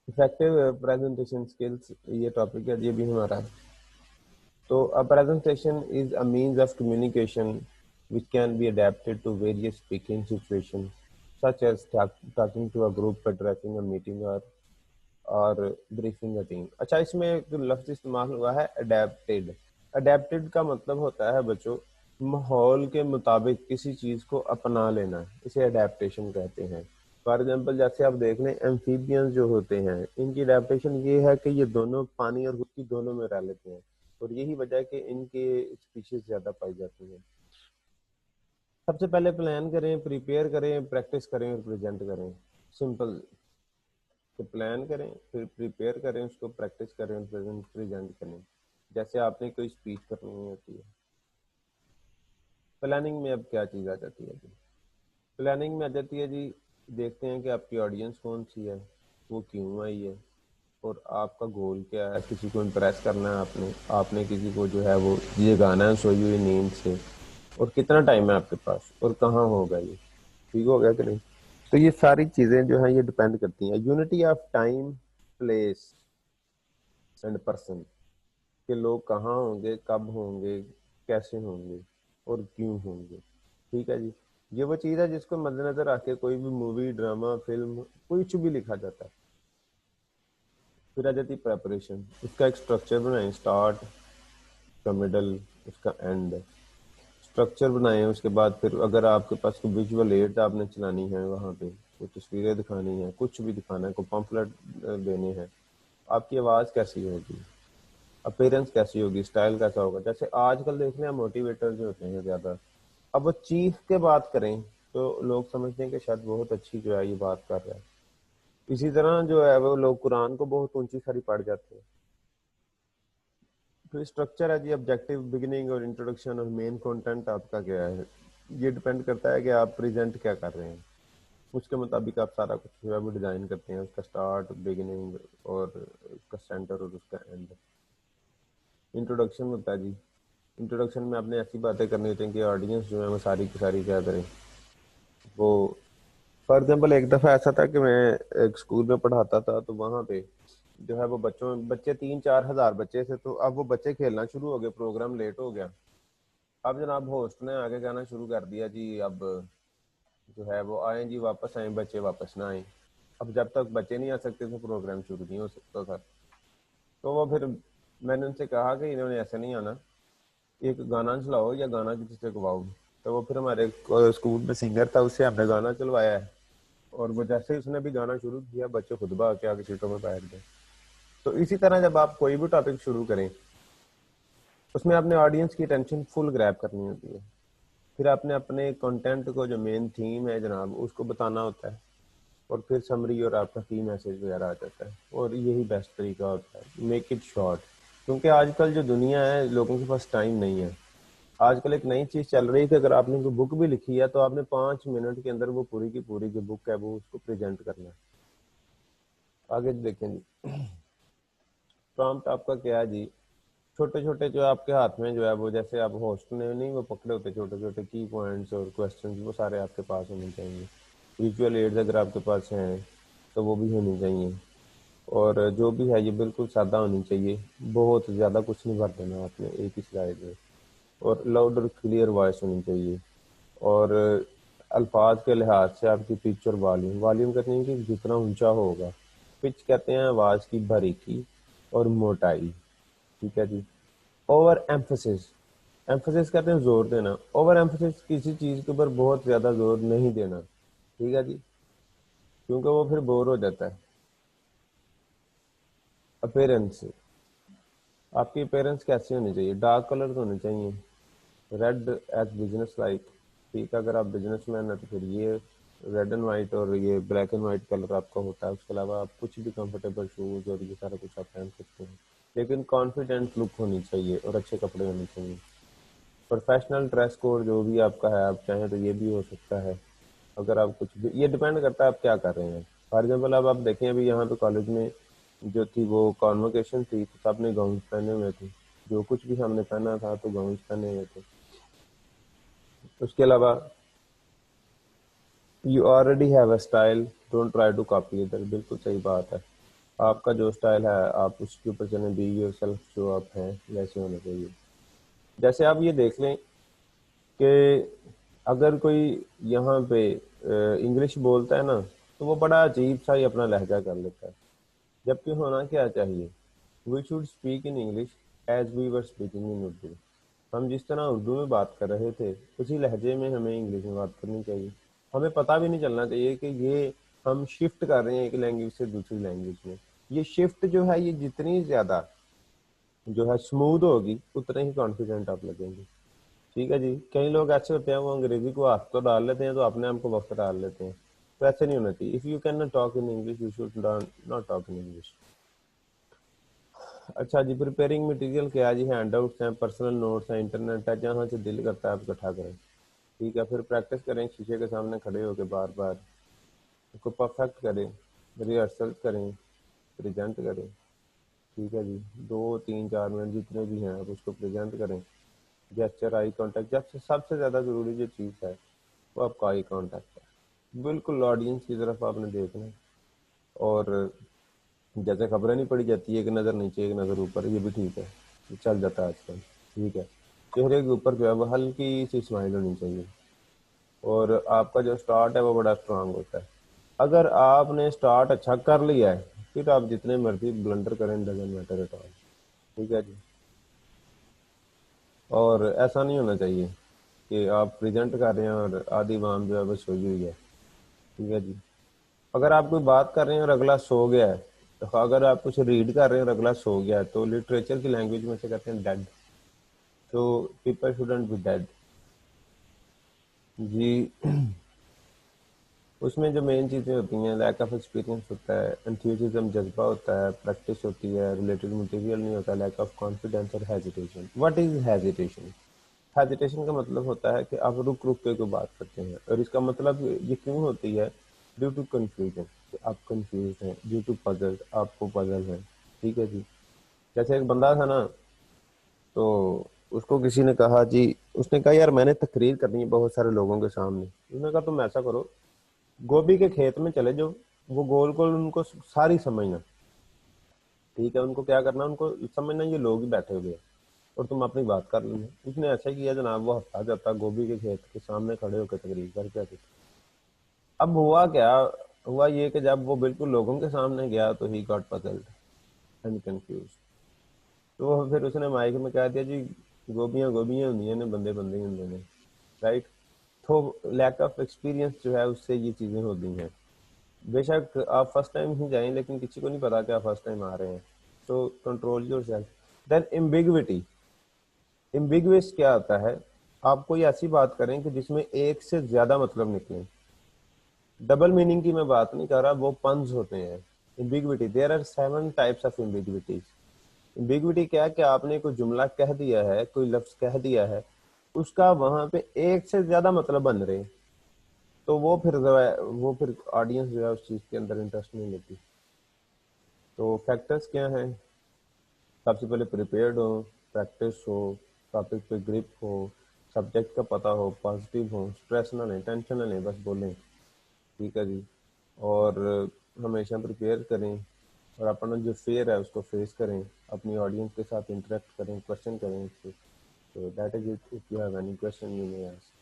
Effective presentation skills ये topic है ये भी हमारा। तो a presentation is a means of communication which can be adapted to various speaking situations such as talking to a group, addressing a meeting और briefing a team. अच्छा, इसमें एक लफ्ज इस्तेमाल हुआ है अडेप्टेड। अडेप्टेड का मतलब होता है बच्चों माहौल के मुताबिक किसी चीज को अपना लेना, इसे अडेप्टेशन कहते हैं। फॉर एग्जाम्पल जैसे आप देख लें एम्फीबियंस जो होते हैं इनकी अडेप्टेशन ये है कि ये दोनों पानी और खुश्की दोनों में रह लेते हैं, और यही वजह है कि इनके स्पीशीज ज्यादा पाई जाती हैं। सबसे पहले प्लान करें, प्रिपेयर करें, प्रैक्टिस करें और प्रेजेंट करें। सिंपल। तो प्लान करें, फिर प्रिपेयर करें, उसको प्रैक्टिस करें और प्रेजेंट करें। जैसे आपने कोई स्पीच करनी होती है, प्लानिंग में अब क्या चीज़ आ जाती है जी? प्लानिंग में आ जाती है जी, देखते हैं कि आपकी ऑडियंस कौन सी है, वो क्यों आई है, और आपका गोल क्या है। किसी को इम्प्रेस करना है आपने आपने किसी को जो है वो ये गाना है सोई हुई नींद से, और कितना टाइम है आपके पास और कहाँ होगा ये। ठीक हो गया कि नहीं? तो ये सारी चीज़ें जो हैं ये डिपेंड करती हैं unity of time, place and person, कि लोग कहाँ होंगे, कब होंगे, कैसे होंगे और क्यों होंगे। ठीक है जी। ये वो चीज़ है जिसको मद्देनजर रख के कोई भी मूवी, ड्रामा, फिल्म, कुछ भी लिखा जाता है। फिर आ जाती प्रेपरेशन, इसका एक स्ट्रक्चर बनाएं, स्टार्ट, उसका मिडल, उसका एंड। स्ट्रक्चर बनाएं, उसके बाद फिर अगर आपके पास कोई विजुअल एड आपने चलानी है, वहाँ पे कोई तस्वीरें दिखानी है, कुछ भी दिखाना है, कोई पम्फलेट देने हैं, आपकी आवाज़ कैसी होगी, अपीयरेंस कैसी होगी, स्टाइल कैसा होगा। जैसे आजकल देख रहे हैं मोटिवेटर जो होते हैं ज्यादा, अब वो चीख के बात करें तो लोग समझते हैं कि शायद बहुत अच्छी जो है ये बात कर रहा है। इसी तरह जो है वो लोग कुरान को बहुत ऊंची सारी पढ़ जाते हैं। तो स्ट्रक्चर है जी, ऑब्जेक्टिव, बिगिनिंग और इंट्रोडक्शन, और मेन कंटेंट आपका क्या है। ये डिपेंड करता है कि आप प्रेजेंट क्या कर रहे हैं, उसके मुताबिक आप सारा कुछ जो है वो डिजाइन करते हैं, उसका स्टार्ट, बिगिनिंग और उसका सेंटर और उसका एंड। इंट्रोडक्शन होता है जी, इंट्रोडक्शन में आपने ऐसी बातें करनी होती हैं कि ऑडियंस जो है वो सारी की सारी क्या करें वो। फॉर एग्जाम्पल एक दफ़ा ऐसा था कि मैं एक स्कूल में पढ़ाता था, तो वहाँ पे जो है वो बच्चे 3-4 हज़ार बच्चे थे। तो अब वो बच्चे खेलना शुरू हो गए, प्रोग्राम लेट हो गया। अब जनाब होस्ट ने आगे कहना शुरू कर दिया जी, अब जो है वो आए जी, वापस आए बच्चे, वापस ना आए। अब जब तक बच्चे नहीं आ सकते तो प्रोग्राम शुरू नहीं हो सकता था। तो वो फिर मैंने उनसे कहा कि इन्होंने ऐसे नहीं आना, एक गाना चलाओ या गाना किसी से गवाओ। तो वो फिर हमारे स्कूल में सिंगर था, उससे हमने गाना चलवाया है। और वो जैसे ही उसने भी गाना शुरू किया, बच्चे खुद भाग के आगे सीटों में बैठ गए। तो इसी तरह जब आप कोई भी टॉपिक शुरू करें, उसमें आपने ऑडियंस की अटेंशन फुल ग्रैब करनी होती है। फिर आपने अपने कंटेंट को, जो मेन थीम है जनाब, उसको बताना होता है, और फिर समरी और आपका की मैसेज वगैरह आ जाता है। और यही बेस्ट तरीका होता है, मेक इट शॉर्ट। क्योंकि आजकल जो दुनिया है, लोगों के पास टाइम नहीं है। आजकल एक नई चीज चल रही है कि अगर आपने कोई बुक भी लिखी है तो आपने 5 मिनट के अंदर वो पूरी की पूरी जो बुक है वो उसको प्रेजेंट करना है। आगे देखें जी, प्रॉम्प्ट आपका क्या है जी? छोटे छोटे जो आपके हाथ में जो है वो, जैसे आप होस्ट ने नहीं वो पकड़े होते छोटे छोटे की पॉइंट्स और क्वेश्चंस, वो सारे आपके पास होने चाहिए। विजुअल एड्स अगर आपके पास हैं तो वो भी होनी चाहिए। और जो भी है ये बिल्कुल सादा होनी चाहिए, बहुत ज़्यादा कुछ नहीं भर देना आपने एक ही स्लाइड में। और लाउड और क्लियर वॉइस होनी चाहिए। और अल्फाज के लिहाज से आपकी पिच और वॉल्यूम, वॉल्यूम कहते हैं कि जितना ऊंचा होगा। पिच कहते हैं आवाज़ की बारीकी और मोटाई। ठीक है जी। ओवर एम्फोसिस, एम्फोसिस कहते हैं जोर देना। ओवर एम्फोसिस किसी चीज़ के ऊपर बहुत ज़्यादा जोर नहीं देना। ठीक है जी, क्योंकि वो फिर बोर हो जाता है। अपेरेंस, आपकी अपेरेंस कैसी होनी चाहिए? डार्क कलर होने चाहिए, रेड एज बिजनेस लाइक। ठीक है, अगर आप बिजनेसमैन है तो फिर ये रेड एंड वाइट और ये ब्लैक एंड वाइट कलर आपका होता है। उसके अलावा आप कुछ भी कंफर्टेबल शूज और ये सारा कुछ आप पहन सकते हैं, लेकिन कॉन्फिडेंट लुक होनी चाहिए और अच्छे कपड़े होने चाहिए। प्रोफेशनल ड्रेस कोड जो भी आपका है, आप चाहें तो ये भी हो सकता है। अगर आप कुछ भी, ये डिपेंड करता है आप क्या कर रहे हैं। फॉर एग्जाम्पल अब आप देखें, अभी यहाँ पे कॉलेज में जो थी वो कॉन्वोकेशन थी, तो सबने गाउन पहने हुए थे। जो कुछ भी हमने पहना था तो गाउन पहने हुए थे। उसके अलावा you already have a style, don't try to copy इधर, बिल्कुल सही बात है। आपका जो स्टाइल है आप उसके ऊपर चलें, बी योरसेल्फ, जो आप हैं वैसे होना चाहिए। जैसे आप ये देख लें कि अगर कोई यहाँ पे इंग्लिश बोलता है ना, तो वो बड़ा अजीब सा ही अपना लहजा कर लेता है, जबकि होना क्या चाहिए, we should speak in English as we were speaking in Urdu. हम जिस तरह उर्दू में बात कर रहे थे उसी लहजे में हमें इंग्लिश में बात करनी चाहिए। हमें पता भी नहीं चलना चाहिए कि ये हम शिफ्ट कर रहे हैं एक लैंग्वेज से दूसरी लैंग्वेज में। ये शिफ्ट जो है ये जितनी ज़्यादा जो है स्मूथ होगी उतने ही कॉन्फिडेंट आप लगेंगे। ठीक है जी। कई लोग ऐसे होते हैं वो अंग्रेजी को हाथ तो डाल लेते हैं तो अपने आप को वक्त डाल लेते हैं, तो ऐसे नहीं होना चाहिए। If you can not talk in English you should not talk in English. अच्छा जी, प्रिपेयरिंग मटेरियल क्या है जी, हैंड आउट्स हैं, पर्सनल नोट्स हैं, इंटरनेट है, जहाँ से दिल करता है आप इकट्ठा करें। ठीक है, फिर प्रैक्टिस करें शीशे के सामने खड़े होकर बार बार, उसको परफेक्ट करें, रिहर्सल करें, प्रेजेंट करें। ठीक है जी, 2 3 4 मिनट जितने भी हैं आप उसको प्रेजेंट करें। जेस्चर, आई कांटेक्ट, जब से सबसे ज़्यादा ज़रूरी जो चीज़ है वो आपका आई कांटेक्ट है। बिल्कुल ऑडियंस की तरफ आपने देखना है। और जैसे खबरें नहीं पड़ी जाती है, एक नज़र नीचे एक नज़र ऊपर, ये भी ठीक है, ये चल जाता है आजकल। ठीक है, चेहरे के ऊपर जो है वो हल्की सी स्माइल होनी चाहिए, और आपका जो स्टार्ट है वो बड़ा स्ट्रांग होता है। अगर आपने स्टार्ट अच्छा कर लिया है फिर आप जितने मर्जी ब्लंडर करें, डजंट मैटर एट ऑल। ठीक है जी। और ऐसा नहीं होना चाहिए कि आप प्रेजेंट कर रहे हैं और आधी आवाम जो है वो सोई हुई है। ठीक है जी। अगर आप कोई बात कर रहे हैं और अगला सो गया है, तो अगर आप कुछ रीड कर रहे हैं और अगला सो गया है, तो लिटरेचर की लैंग्वेज में से कहते हैं डेड। तो पीपल शुडंट बी डेड जी। उसमें जो मेन चीज़ें होती हैं, लैक ऑफ एक्सपीरियंस होता है, एंथुसिज्म जज्बा होता है, प्रैक्टिस होती है, रिलेटेड मटेरियल नहीं होता, लैक ऑफ कॉन्फिडेंस और hesitation. What is hesitation? Hesitation का मतलब होता है कि आप रुक रुक के कोई बात करते हैं, और इसका मतलब ये क्यों होती है, ड्यू टू कंफ्यूजन, आप कंफ्यूज हैं, ड्यू टू पजल, आपको पजल है। ठीक है जी। जैसे एक बंदा था ना, तो उसको किसी ने कहा जी, उसने कहा यार मैंने तकरीर करनी है बहुत सारे लोगों के सामने। उसने कहा तुम ऐसा करो, गोभी के खेत में चले जाओ, वो गोल गोल उनको सारी समझना। ठीक है, उनको क्या करना, उनको समझना ये लोग ही बैठे हुए हैं और तुम अपनी बात कर लेना। उसने ऐसा ही किया जनाब, वो हफ्ता जाता गोभी के खेत के सामने खड़े होकर तकरीर करके आते थे। अब हुआ क्या, हुआ ये कि जब वो बिल्कुल लोगों के सामने गया तो he got puzzled and confuse. तो फिर उसने माइक में कह दिया जी, गोभियां गोभियां होंगी ने, बंदे बंदे होंगे ने। राइट। तो लैक ऑफ एक्सपीरियंस जो है उससे ये चीज़ें होती हैं। बेशक आप फर्स्ट टाइम ही जाएं लेकिन किसी को नहीं पता कि आप फर्स्ट टाइम आ रहे हैं। तो control your self. Then ambiguity. Ambiguous क्या होता है, आप कोई ऐसी बात करें कि जिसमें एक से ज्यादा मतलब निकले। डबल मीनिंग की मैं बात नहीं कर रहा, वो पन्स होते हैं। Ambiguity, there are 7 types of ambiguities. Ambiguity क्या है कि आपने कोई जुमला कह दिया है, कोई लफ्ज कह दिया है, उसका वहां पे एक से ज्यादा मतलब बन रहे हैं, तो वो फिर जो है वो फिर ऑडियंस जो है उस चीज के अंदर इंटरेस्ट नहीं लेती। तो फैक्टर्स क्या हैं, सबसे पहले प्रिपेयर्ड हो, प्रैक्टिस हो, टॉपिक पे ग्रिप हो, सब्जेक्ट का पता हो, पॉजिटिव हो, स्ट्रेस ना लें, टेंशन ना लें, बस बोलें। ठीक है जी। और हमेशा प्रिपेयर करें, और अपना जो फेयर है उसको फेस करें, अपनी ऑडियंस के साथ इंटरेक्ट करें, क्वेश्चन करें उससे। तो that is it. If you have any question you may ask.